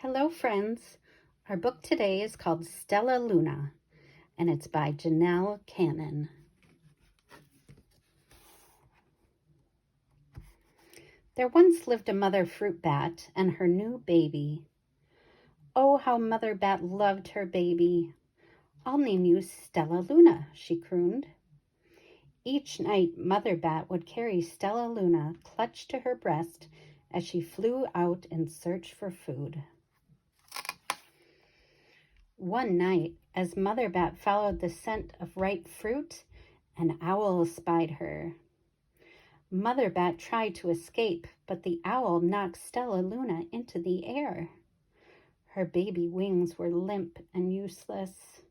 Hello, friends. Our book today is called Stellaluna, and it's by Janell Cannon. There once lived a mother fruit bat and her new baby. Oh, how Mother Bat loved her baby. I'll name you Stellaluna, she crooned. Each night, Mother Bat would carry Stellaluna clutched to her breast as she flew out in search for food. One night, as Mother Bat followed the scent of ripe fruit, an owl spied her. Mother Bat tried to escape, but the owl knocked Stellaluna into the air. Her baby wings were limp and useless.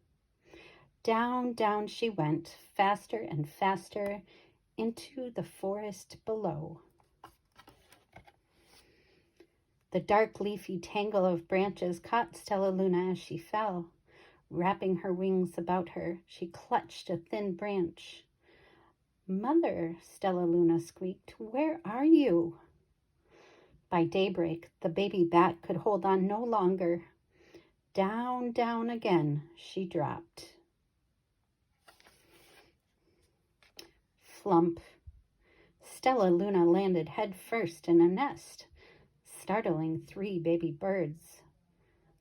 Down, down she went, faster and faster, into the forest below. The dark leafy tangle of branches caught Stellaluna as she fell. Wrapping her wings about her, she clutched a thin branch. "Mother," Stellaluna squeaked, "where are you?" By daybreak, the baby bat could hold on no longer. Down, down again she dropped. Flump. Stellaluna landed head first in a nest, startling 3 baby birds.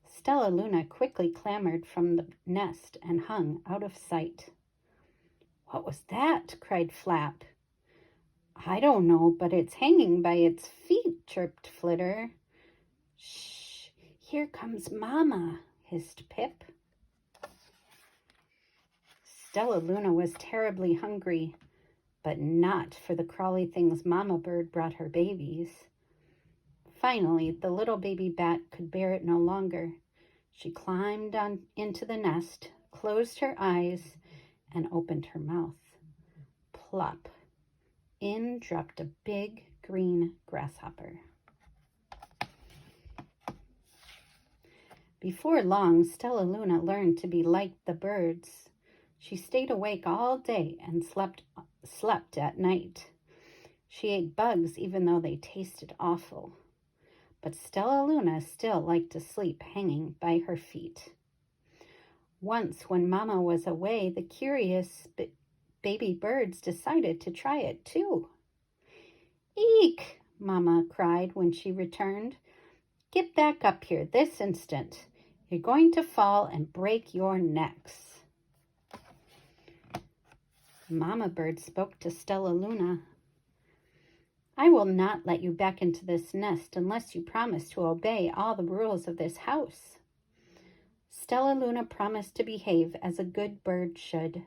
Stellaluna quickly clambered from the nest and hung out of sight. "What was that?" cried Flap. "I don't know, but it's hanging by its feet," chirped Flitter. "Shh, here comes Mama," hissed Pip. Stellaluna was terribly hungry, but not for the crawly things Mama Bird brought her babies. Finally, the little baby bat could bear it no longer. She climbed on into the nest, closed her eyes, and opened her mouth. Plop! In dropped a big green grasshopper. Before long, Stellaluna learned to be like the birds. She stayed awake all day and slept at night. She ate bugs even though they tasted awful. But Stellaluna still liked to sleep hanging by her feet. Once, when Mama was away, the curious baby birds decided to try it too. "Eek!" Mama cried when she returned. "Get back up here this instant. You're going to fall and break your necks." Mama Bird spoke to Stellaluna. "I will not let you back into this nest unless you promise to obey all the rules of this house." Stellaluna promised to behave as a good bird should.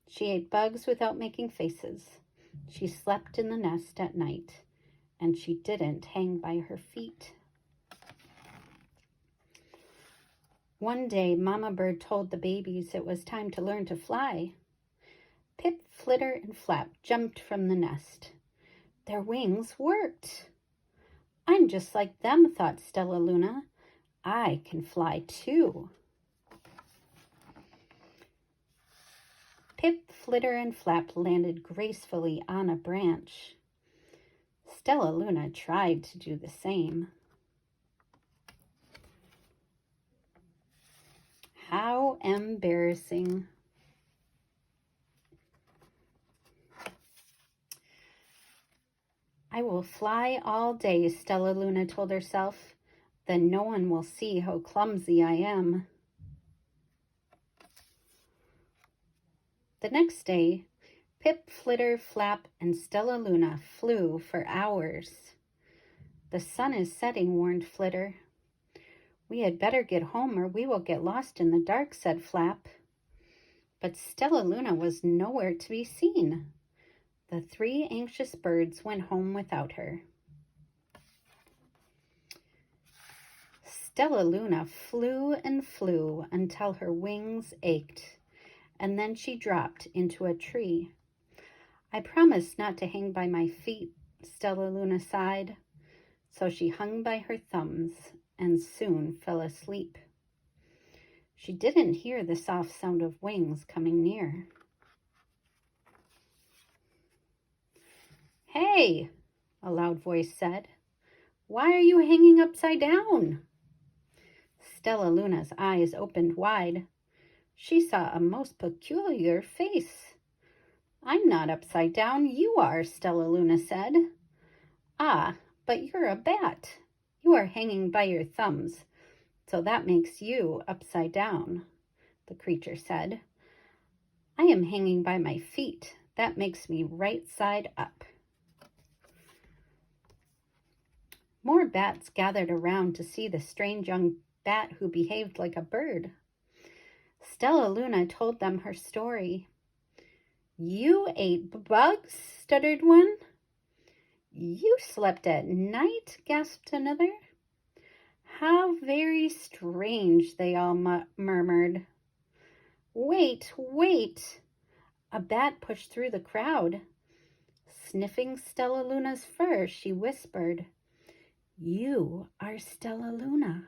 She ate bugs without making faces. She slept in the nest at night, and she didn't hang by her feet. One day, Mama Bird told the babies it was time to learn to fly. Pip, Flitter, and Flap jumped from the nest. Their wings worked. "I'm just like them," thought Stellaluna. "I can fly too." Pip, Flitter, and Flap landed gracefully on a branch. Stellaluna tried to do the same. How embarrassing. "I will fly all day," Stellaluna told herself. "Then no one will see how clumsy I am." The next day, Pip, Flitter, Flap, and Stellaluna flew for hours. "The sun is setting," warned Flitter. "We had better get home or we will get lost in the dark," said Flap. But Stellaluna was nowhere to be seen. The 3 anxious birds went home without her. Stellaluna flew and flew until her wings ached, and then she dropped into a tree. "I promised not to hang by my feet," Stellaluna sighed. So she hung by her thumbs and soon fell asleep. She didn't hear the soft sound of wings coming near. "Hey," a loud voice said, "why are you hanging upside down?" Stellaluna's eyes opened wide. She saw a most peculiar face. "I'm not upside down, you are," Stellaluna said. "Ah, but you're a bat. You are hanging by your thumbs, so that makes you upside down," the creature said. "I am hanging by my feet. That makes me right side up." More bats gathered around to see the strange young bat who behaved like a bird. Stellaluna told them her story. "You ate bugs?" stuttered one. "You slept at night?" gasped another. "How very strange," they all murmured. "Wait, wait!" A bat pushed through the crowd. Sniffing Stellaluna's fur, she whispered, "You are Stellaluna.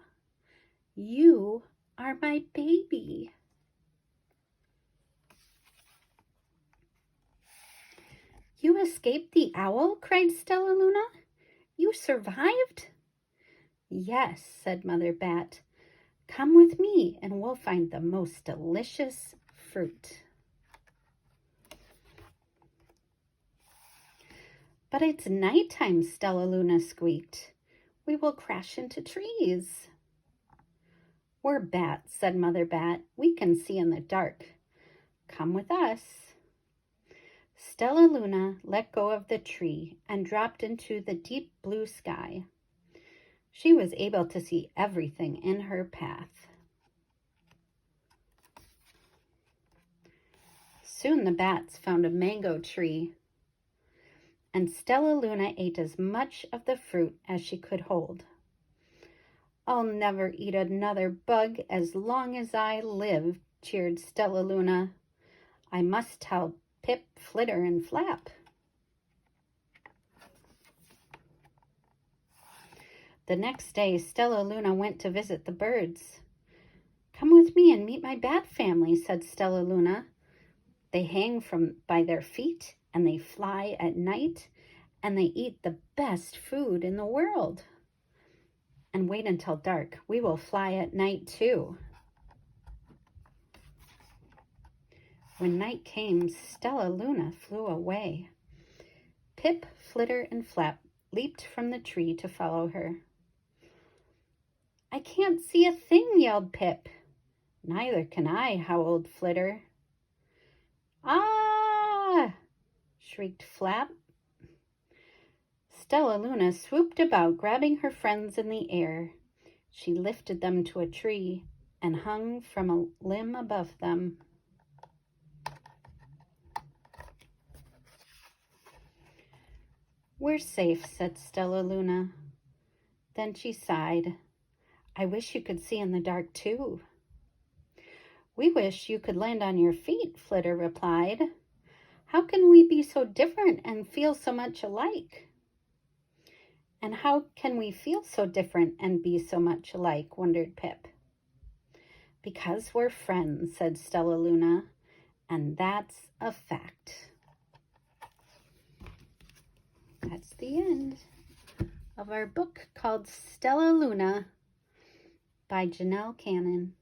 You are my baby." "You escaped the owl?" cried Stellaluna. "You survived?" "Yes," said Mother Bat. "Come with me and we'll find the most delicious fruit." "But it's nighttime," Stellaluna squeaked. "We will crash into trees." "We're bats," said Mother Bat. "We can see in the dark. Come with us." Stellaluna let go of the tree and dropped into the deep blue sky. She was able to see everything in her path. Soon the bats found a mango tree, and Stellaluna ate as much of the fruit as she could hold. "I'll never eat another bug as long as I live," cheered Stellaluna. "I must tell Pip, Flitter, and Flap." The next day, Stellaluna went to visit the birds. "Come with me and meet my bat family," said Stellaluna. "They hang from by their feet, and they fly at night, and they eat the best food in the world. And wait until dark. We will fly at night too." When night came, Stellaluna flew away. Pip, Flitter, and Flap leaped from the tree to follow her. "I can't see a thing," yelled Pip. "Neither can I," howled Flitter. "Ah!" shrieked Flap. Stellaluna swooped about, grabbing her friends in the air. She lifted them to a tree and hung from a limb above them. "We're safe," said Stellaluna. Then she sighed. "I wish you could see in the dark too." "We wish you could land on your feet," Flitter replied. "How can we be so different and feel so much alike?" "And how can we feel so different and be so much alike?" wondered Pip. "Because we're friends," said Stellaluna, "and that's a fact." That's the end of our book called Stellaluna by Janell Cannon.